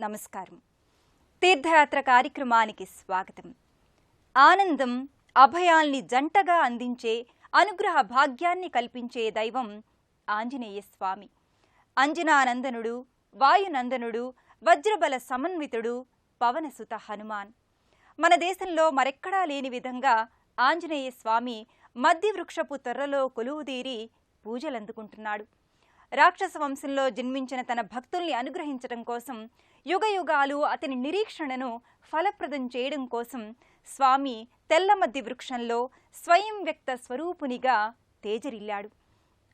నమస్కారం. తీర్థయాత్ర కార్యక్రమానికి స్వాగతం. ఆనందం, అభయాల్ని జంటగా అందించే అనుగ్రహ భాగ్యాన్ని కల్పించే దైవం ఆంజనేయ స్వామి. అంజనానందనుడు, వాయునందనుడు, వజ్రబల సమన్వితుడు, పవనసుత హనుమాన్. మన దేశంలో మరెక్కడా లేని విధంగా ఆంజనేయ స్వామి మద్ది వృక్షపు తొర్రలో కొలువుదీరి పూజలందుకుంటున్నాడు. రాక్షస వంశంలో జన్మించిన తన భక్తుల్ని అనుగ్రహించడం కోసం, యుగయుగాలు అతని నిరీక్షణను ఫలప్రదం చేయడం కోసం స్వామి తెల్లమద్ది వృక్షంలో స్వయం వ్యక్త స్వరూపునిగా తేజరిల్లాడు.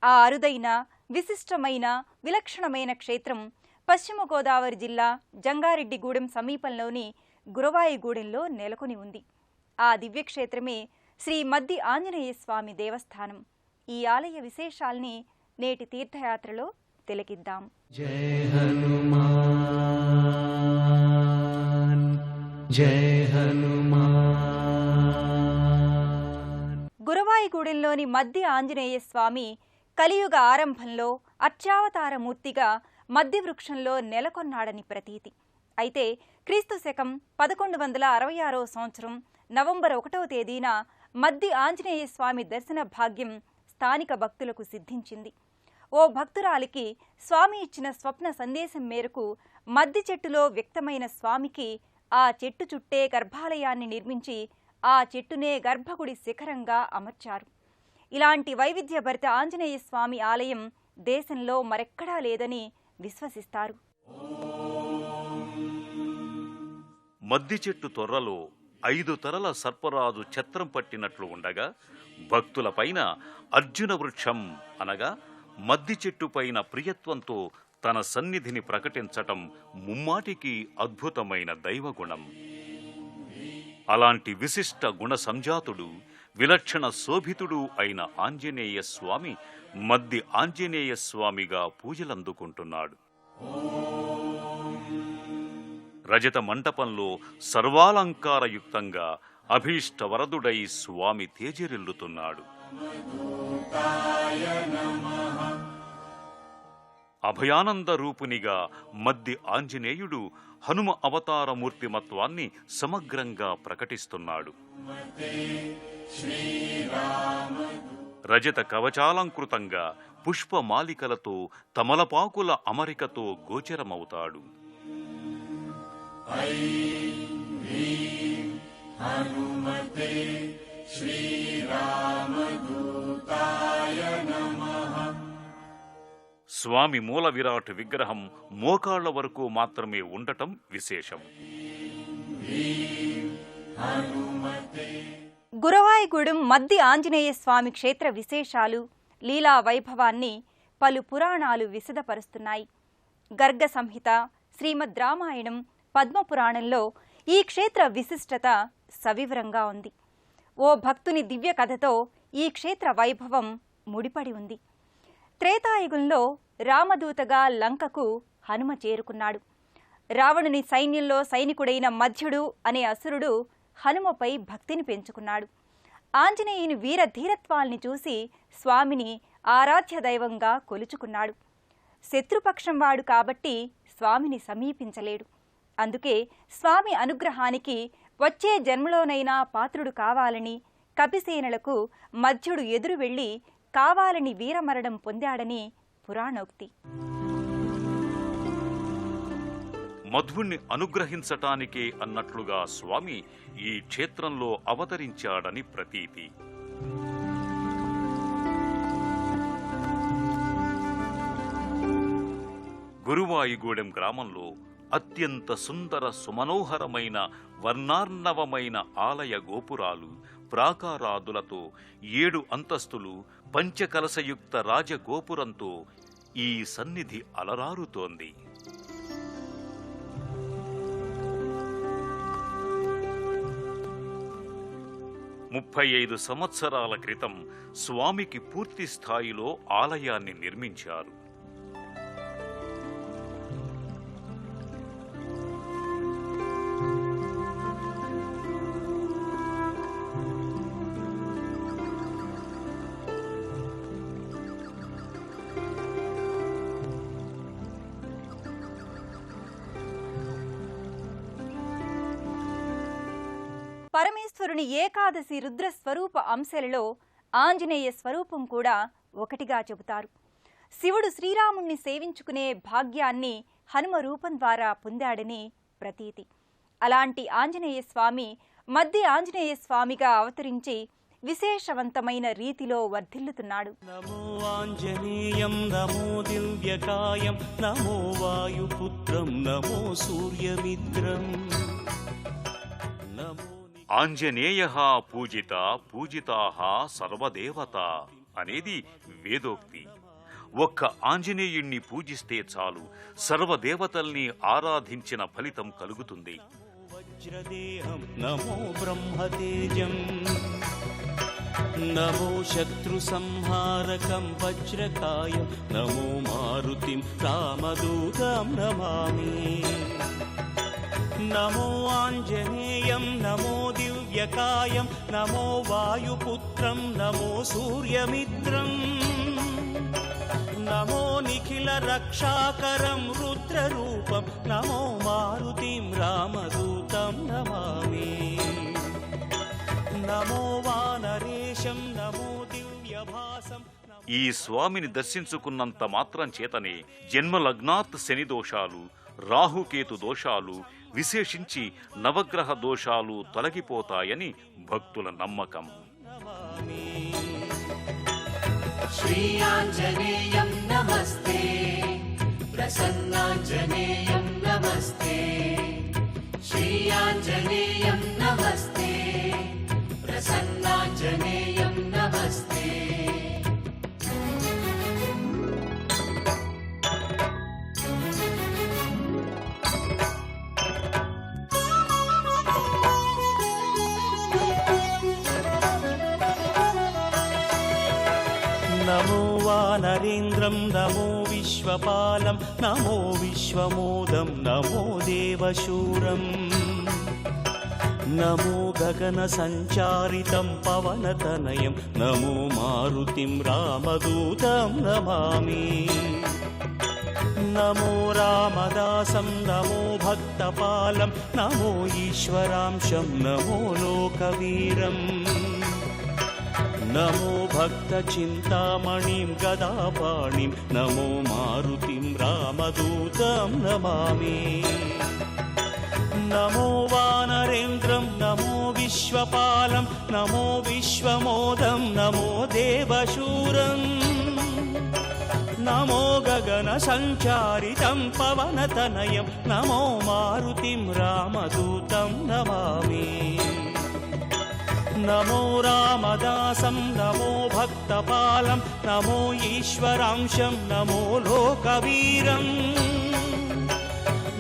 ఆ అరుదైన, విశిష్టమైన, విలక్షణమైన క్షేత్రం పశ్చిమ గోదావరి జిల్లా జంగారెడ్డిగూడెం సమీపంలోని గురవాయిగూడెంలో నెలకొని ఉంది. ఆ దివ్యక్షేత్రమే శ్రీ మద్ది ఆంజనేయ స్వామి దేవస్థానం. ఈ ఆలయ విశేషాల్ని నేటి తీర్థయాత్రలో తిలకిద్దాం. జై హనుమాన్, జై హనుమాన్. గురవాయిగూడెంలోని మద్ది ఆంజనేయ స్వామి కలియుగ ఆరంభంలో అర్చావతారమూర్తిగా మద్ది వృక్షంలో నెలకొన్నాడని ప్రతీతి. అయితే క్రీస్తు శకం 1166వ సంవత్సరం నవంబర్ 1వ తేదీన మద్ది ఆంజనేయ స్వామి దర్శన భాగ్యం స్థానిక భక్తులకు సిద్ధించింది. ఓ భక్తురాలికి స్వామి ఇచ్చిన స్వప్న సందేశం మేరకు మద్ది చెట్టులో వ్యక్తమైన స్వామికి ఆ చెట్టు చుట్టే గర్భాలయాన్ని నిర్మించి ఆ చెట్టునే గర్భగుడి శిఖరంగా అమర్చారు. ఇలాంటి వైవిధ్యభరిత ఆంజనేయ స్వామి ఆలయం దేశంలో మరెక్కడా లేదని విశ్వసిస్తారు. మద్ది చెట్టు తొర్రలో 5 తరల సర్పరాజు ఛత్రం పట్టినట్లు ఉండగా, భక్తులపైన అర్జున వృక్షం అనగా మద్ది చెట్టు పైన ప్రియత్వంతో తన సన్నిధిని ప్రకటించటం ముమ్మాటికి అద్భుతమైన దైవగుణం. అలాంటి విశిష్ట గుణ సంజాతుడు, విలక్షణ శోభితుడు అయిన ఆంజనేయ స్వామి మద్ది ఆంజనేయ స్వామిగా పూజలందుకుంటున్నాడు. రజత మంటపంలో సర్వాలంకారయుక్తంగా అభీష్టవరదుడై స్వామి తేజరిల్లుతున్నాడు. అభయానంద రూపునిగా మద్ది ఆంజనేయుడు హనుమ అవతారమూర్తిమత్వాన్ని సమగ్రంగా ప్రకటిస్తున్నాడు. రజత కవచాలంకృతంగా పుష్పమాలికలతో, తమలపాకుల అమరికతో గోచరమవుతాడు. హనుమతే శ్రీరామదూతాయ నమః. స్వామి మూల విరాట్ విగ్రహం మోకాళ్ల వరకు మాత్రమే ఉండటం విశేషం. గురవాయిగూడెం మద్ది ఆంజనేయ స్వామి క్షేత్ర విశేషాలు, లీలా వైభవాన్ని పలు పురాణాలు విశదపరుస్తున్నాయి. గర్గ సంహిత, శ్రీమద్ రామాయణం, పద్మపురాణంలో ఈ క్షేత్ర విశిష్టత సవివరంగా ఉంది. ఓ భక్తుని దివ్య కథతో ఈ క్షేత్ర వైభవం ముడిపడి ఉంది. త్రేతాయుగంలో రామదూతగా లంకకు హనుమ చేరుకున్నాడు. రావణుని సైన్యంలో సైనికుడైన మధ్యుడు అనే అసురుడు హనుమపై భక్తిని పెంచుకున్నాడు. ఆంజనేయుని వీర ధీరత్వాల్ని చూసి స్వామిని ఆరాధ్య దైవంగా కొలుచుకున్నాడు. శత్రుపక్షం వాడు కాబట్టి స్వామిని సమీపించలేడు. అందుకే స్వామి అనుగ్రహానికి వచ్చే జన్మలోనైనా పాత్రుడు కావాలని కపిసేనలకు మధ్యుడు ఎదురు వెళ్లి కావాలని వీరమరణం పొందాడని పురాణోక్తి. మధ్వుణ్ణి అనుగ్రహించటానికే అన్నట్లుగా స్వామి ఈ క్షేత్రంలో అవతరించాడని ప్రతీతి. గురువాయిగూడెం గ్రామంలో అత్యంత సుందర సుమనోహరమైన వర్ణార్ణవమైన ఆలయ గోపురాలు, ప్రాకారాదులతో 7 అంతస్తులు, పంచకలశయుక్త రాజగోపురంతో ఈ సన్నిధి అలరారుతోంది. ముప్పై 35 సంవత్సరాల క్రితం స్వామికి పూర్తి స్థాయిలో ఆలయాన్ని నిర్మించారు. పరమేశ్వరుని ఏకాదశి రుద్ర స్వరూప అంశాలలో ఆంజనేయ స్వరూపం కూడా ఒకటిగా చెబుతారు. శివుడు శ్రీరాముణ్ణి సేవించుకునే భాగ్యాన్ని హనుమ రూపం ద్వారా పొందాడని ప్రతీతి. అలాంటి ఆంజనేయ స్వామి మధ్య ఆంజనేయ స్వామిగా అవతరించి విశేషవంతమైన రీతిలో వర్ధిల్లుతున్నాడు. నమో ఆంజనేయం నమో దివ్యకాయం నమో వాయుపుత్రం నమో సూర్యమిత్రం నమో ఆంజనేయః పూజిత పూజితాః సర్వదేవత అనేది వేదోక్తి. ఒక్క ఆంజనేయుణ్ణి పూజిస్తే చాలు సర్వదేవతల్ని ఆరాధించిన ఫలితం కలుగుతుంది. వజ్రదేహం నమో బ్రహ్మతేజం నమో శత్రు సంహారకం వజ్రకాయం నమో మారుతిం రామదూతం నమామి. నమో ఆంజనేయం నమో దివ్యకాయం నమో వాయుపుత్రం నమో సూర్యమిత్రం నమో నిఖిల రక్షాకరం రుద్రరూపం నమో మారుతిం రామదూతం నమామి. నమో వానరేశం నమో దివ్యభాసం. ఈ స్వామిని దర్శించుకున్నంత మాత్రం చేతనే జన్మలగ్నాత్ శని దోషాలు, రాహుకేతు దోషాలు, విశేషించి నవగ్రహ దోషాలు తొలగిపోతాయని భక్తుల నమ్మకం. శ్రీ ఆంజనేయం నమస్తే ప్రసన్నాంజనేయం నమస్తే శ్రీ ఆంజనేయం నమస్తే ప్రసన్నాంజనేయం నమస్తే. నమో వానరేంద్రం నమో విశ్వపాలం నమో విశ్వమోదం నమో దేవశూరం నమో గగన సంచారితం పవనతనయం నమో మారుతిం రామదూతం నమామి. నమో రామదాసం నమో భక్తపాలం నమో ఈశ్వరాంశం నమో లోకవీరం నమో భక్త చింతామణిం గదాపాణిం నమో మారుతిం రామదూతం నమామి. నమో వానరేంద్రం నమో విశ్వపాలం నమో విశ్వమోదం నమో దేవశూరం నమో గగన సంచారితం పవనతనయం నమో మారుతిం రామదూతం నమామి. నమో రామదాసం నమో భక్తపాలం నమో ఈశ్వరాంశం నమో లోకవీరం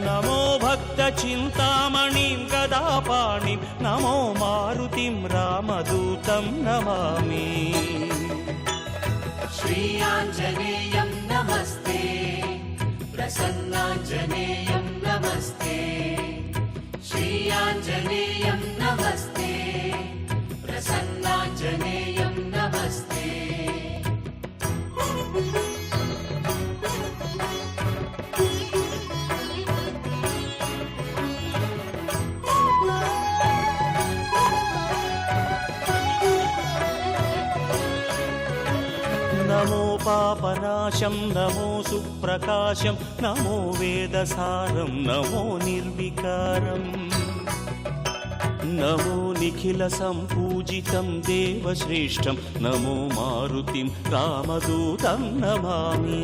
నమో భక్త చింతామణిం గదాపాణిం నమో మారుతిం రామదూతం నమామి. శ్రీ ఆంజనేయం నమస్తే ప్రసన్నాంజనేయం నమస్తే శ్రీ ఆంజనేయం నమస్తే ప్రసన్నాంజనేయం నమస్తే. నమో పాపనాశం నమో సుప్రకాశం నమో వేదసారం నమో నిర్వికారం నమో నిఖిల సంపూజితం దేవశ్రేష్టం నమో మారుతిం రామదూతం నమామి.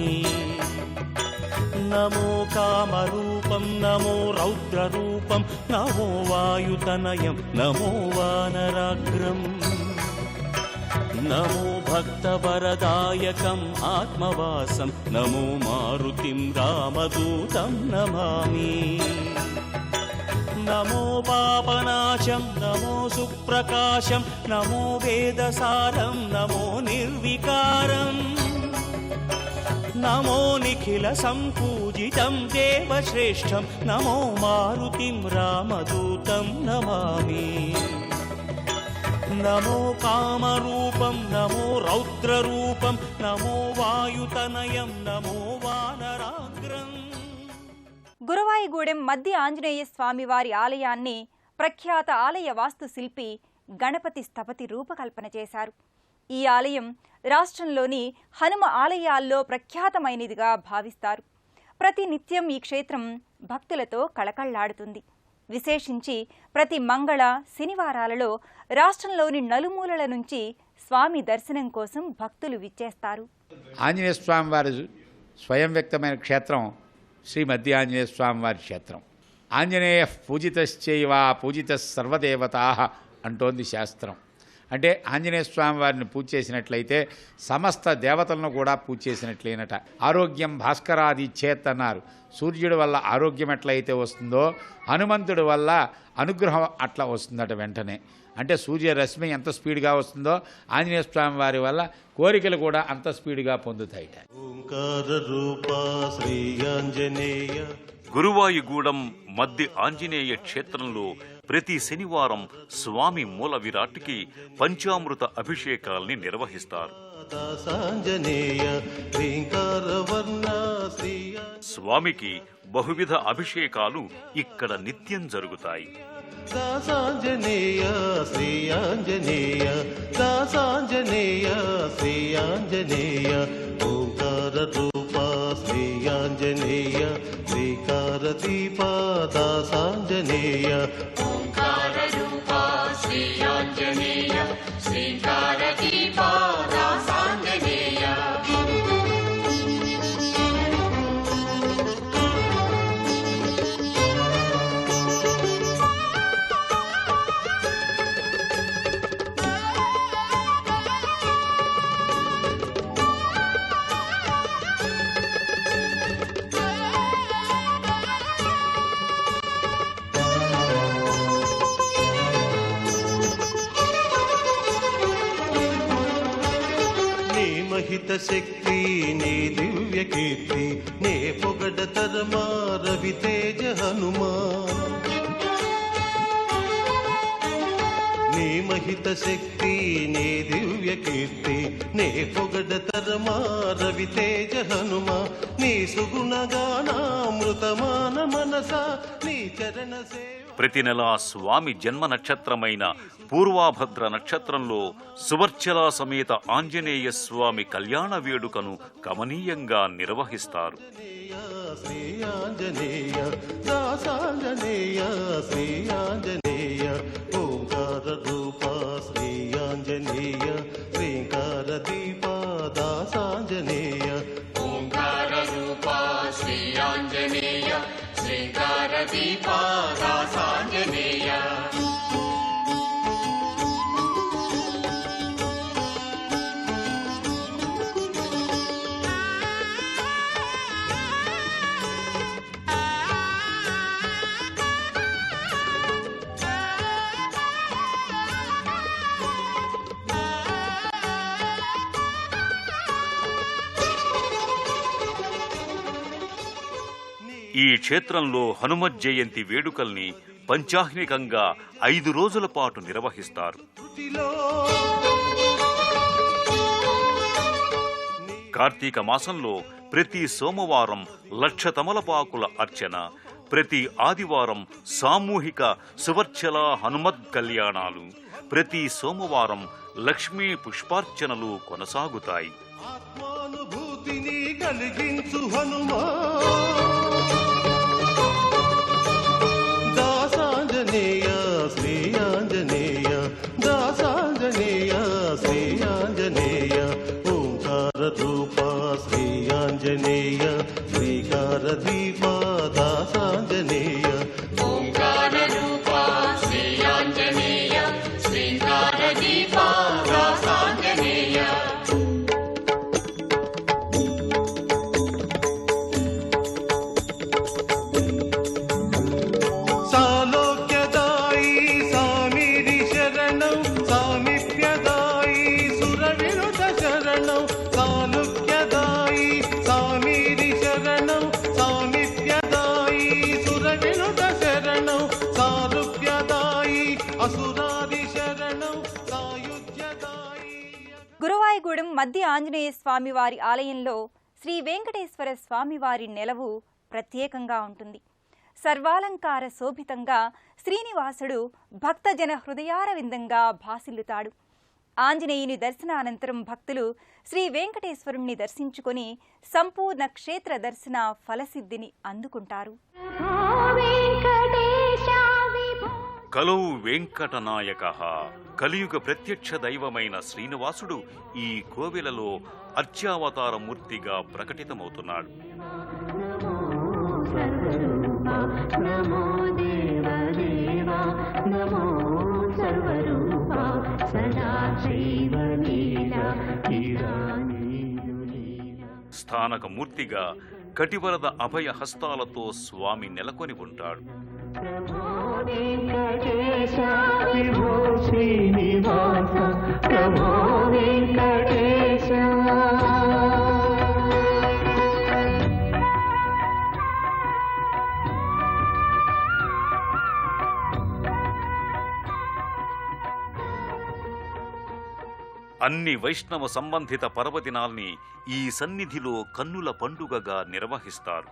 నమో కామరూపం నమో రౌద్రరూపం నమో వాయుతనయం నమో వానరాగ్రం నమో భక్తవరదాయకం ఆత్మవాసం నమో మారుతిం రామదూతం నమామి. నమో పాపనాశం నమో సుప్రకాశం నమో వేదసారం నమో నిర్వికారం నమో నిఖిల సంపూజితం దేవశ్రేష్టం నమో మారుతిం రామదూతం నమామి. నమో కామరూపం నమో రౌద్రరూపం నమో వాయుతనయం నమో వానరాగ్రం. గురవాయిగూడెం మధ్య ఆంజనేయ స్వామివారి ఆలయాన్ని ప్రఖ్యాత ఆలయ వాస్తుశిల్పి గణపతి స్థపతి రూపకల్పన చేశారు. ఈ ఆలయం రాష్ట్రంలోని హనుమ ఆలయాల్లో ప్రఖ్యాతమైనదిగా భావిస్తారు. ప్రతి నిత్యం ఈ క్షేత్రం భక్తులతో కళకళ్లాడుతుంది. విశేషించి ప్రతి మంగళ, శనివారాలలో రాష్ట్రంలోని నలుమూలల నుంచి స్వామి దర్శనం కోసం భక్తులు విచ్చేస్తారు. ఆంజనేయ స్వామి వారి స్వయం వ్యక్తమైన క్షేత్రం శ్రీ మధ్య ఆంజనేయ స్వామి వారి క్షేత్రం. ఆంజనేయ పూజితశ్చైవ పూజిత సర్వదేవతా అంటోంది శాస్త్రం. అంటే ఆంజనేయ స్వామి వారిని పూజ చేసినట్లయితే సమస్త దేవతలను కూడా పూజ చేసినట్లేనట. ఆరోగ్యం భాస్కరాది చేత్ అన్నారు. సూర్యుడి వల్ల ఆరోగ్యం ఎట్లయితే వస్తుందో హనుమంతుడి వల్ల అనుగ్రహం అట్లా వస్తుందట వెంటనే. అంటే సూర్యరశ్మి ఎంత స్పీడ్గా వస్తుందో ఆంజనేయ స్వామి వారి వల్ల కోరికలు కూడా అంత స్పీడ్గా పొందుతాయిట. ఓంకార రూప శ్రీ ఆంజనేయ. గురువాయుగూడెం మధ్య ఆంజనేయ క్షేత్రంలో ప్రతి శనివారం స్వామి మూల విరాట్కి పంచామృత అభిషేకాల్ని నిర్వహిస్తారు. స్వామికి బహువిధ అభిషేకాలు ఇక్కడ నిత్యం జరుగుతాయి. దాసాంజనేయ శ్రీ ఆంజనేయ, దాసాంజనేయ శ్రీ ఆంజనేయ. ఓంకార రూప శ్రీ ఆంజనేయ, శ్రీకార దీప దాసాంజనేయ. ఓంకార రూప శ్రీ ఆంజనేయ, శ్రీకార దీప దాసాంజనేయ. మహిత శక్తి నీ దివ్య కీర్తి, నే పొగడ తరమా రవి తేజ హనుమా. నీ మహిత శక్తి నీ దివ్య కీర్తి, నే పొగడ తరమా రవి తేజ హనుమా. నీ సుగుణగానామృతమాన మనస నీ చరణ సేవ. ప్రతి నెలా స్వామి జన్మ నక్షత్రమైన పూర్వాభద్ర నక్షత్రంలో సువర్చల సమేత ఆంజనేయ స్వామి కళ్యాణ వేడుకను కమనీయంగా నిర్వహిస్తారు. శ్రీ ఆంజనేయ, దాసాంజనేయ శ్రీ ఆంజనేయ. ఓంకార రూప శ్రీ ఆంజనేయ, శ్రీకార దీప దాసాంజనేయ. ఓంకార రూప శ్రీ ఆంజనేయ, శ్రీకార దీప దాసాంజనేయ. ఈ క్షేత్రంలో హనుమత్ జయంతి వేడుకల్ని పంచాహ్నికంగా 5 రోజుల పాటు నిర్వహిస్తారు. కార్తీక మాసంలో ప్రతి సోమవారం 1,00,000 తమలపాకుల అర్చన, ప్రతి ఆదివారం సామూహిక సువర్చల హనుమద్ కళ్యాణాలు, ప్రతి సోమవారం లక్ష్మీ పుష్పార్చనలు కొనసాగుతాయి. ఆత్మానుభూతిని కలిగించు హనుమా, దాసాంజనేయ శ్రీ ఆంజనేయ, దాసాంజనేయ శ్రీ ఆంజనేయ. ఓంకార రూప శ్రీ ఆంజనేయ, శ్రీకార దీప దాసాంజనేయ. ఓంకార రూప శ్రీ ఆంజనేయ, శ్రీకార దీప దాసాంజనేయ. సాలోక్యదాయి సామిరి శరణం, సామీప్యదాయి సురవినుత శరణం. సాలోక్యదాయి సామిరి శరణం, సామీప్యదాయి సురవినుత శరణం. సారూప్యదాయి అసురాది శరణం, సాయుధ్యదాయి. గురువాయుగూడెం మధ్య ఆంజనేయ స్వామివారి ఆలయంలో శ్రీ వెంకటేశ్వర స్వామివారి నెలవు ప్రత్యేకంగా ఉంటుంది. సర్వాలంకార శోభితంగా శ్రీనివాసుడు భక్తజన హృదయారవిందంగా భాసిల్లుతాడు. ఆంజనేయుని దర్శనానంతరం భక్తులు శ్రీ వెంకటేశ్వరుణ్ణి దర్శించుకొని సంపూర్ణ క్షేత్ర దర్శన ఫలసిద్ధిని అందుకుంటారు. కలౌ వెంకటనాయకః. కలియుగ ప్రత్యక్ష దైవమైన శ్రీనివాసుడు ఈ కోవెలలో అర్చావతార మూర్తిగా ప్రకటితమవుతున్నాడు. స్థానక మూర్తిగా కటివరద అభయ హస్తాలతో స్వామి నెలకొని ఉంటాడు. అన్ని వైష్ణవ సంబంధిత పర్వదినాల్ని ఈ సన్నిధిలో కన్నుల పండుగగా నిర్వహిస్తారు.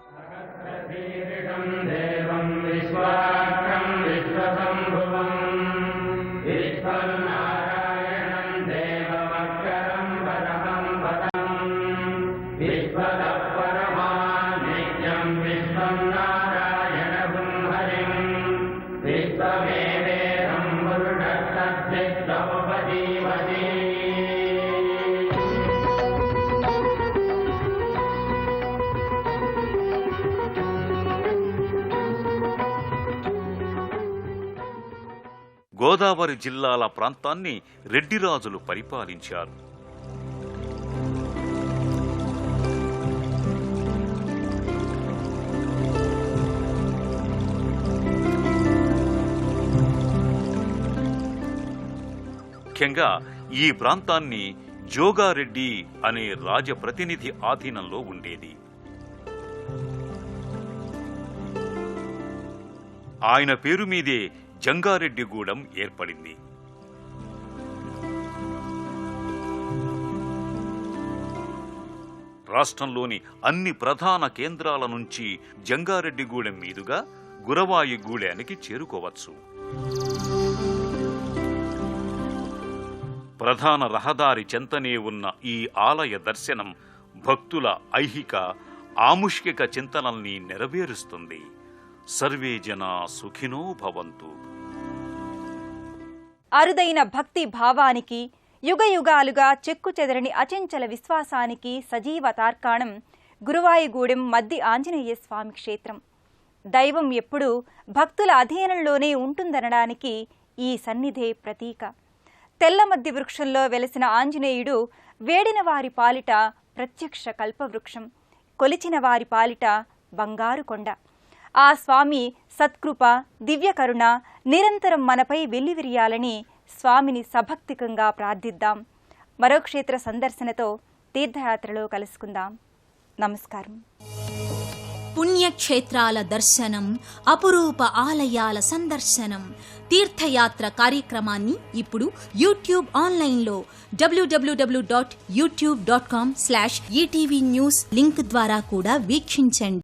గోదావరి జిల్లాల ప్రాంతాన్ని రెడ్డిరాజులు పరిపాలించారు. ముఖ్యంగా ఈ ప్రాంతాన్ని జోగారెడ్డి అనే రాజప్రతినిధి ఆధీనంలో ఉండేది. ఆయన పేరు మీదే జంగారెడ్డిగూడెం ఏర్పడింది. రాష్ట్రంలోని అన్ని ప్రధాన కేంద్రాల నుంచి జంగారెడ్డిగూడెం మీదుగా గురవాయిగూడెనికి చేరుకోవచ్చు. ప్రధాన రహదారి చెంతనే ఉన్న ఈ ఆలయ దర్శనం భక్తుల ఐహిక ఆముష్కిక చింతనల్ని నెరవేరుస్తుంది. సర్వే జనా సుఖినో భవంతు. అరుదైన భక్తి భావానికి, యుగయుగాలుగా చెక్కుచెదరని అచంచల విశ్వాసానికి సజీవ తార్కాణం గురువాయిగూడెం మద్ది ఆంజనేయ స్వామి క్షేత్రం. దైవం ఎప్పుడూ భక్తుల అధీనంలోనే ఉంటుందనడానికి ఈ సన్నిధే ప్రతీక. తెల్లమద్ది వృక్షంలో వెలసిన ఆంజనేయుడు వేడిన వారి పాలిట ప్రత్యక్ష కల్పవృక్షం, కొలిచిన వారి పాలిట బంగారు కొండ. ఆ స్వామి సత్కృప, దివ్యకరుణ నిరంతరం మనపై వెల్లివిరియాలని స్వామిని సభక్తికంగా ప్రార్థిద్దాం. మరో క్షేత్ర సందర్శనతో తీర్థయాత్రలో కలుసుకుందాం. నమస్కారం. పుణ్యక్షేత్రాల దర్శనం, అపురూప ఆలయాల సందర్శనం, తీర్థయాత్ర కార్యక్రమాన్ని ఇప్పుడు యూట్యూబ్ ఆన్లైన్లో www.youtube.com/ETV News లింక్ ద్వారా కూడా వీక్షించండి.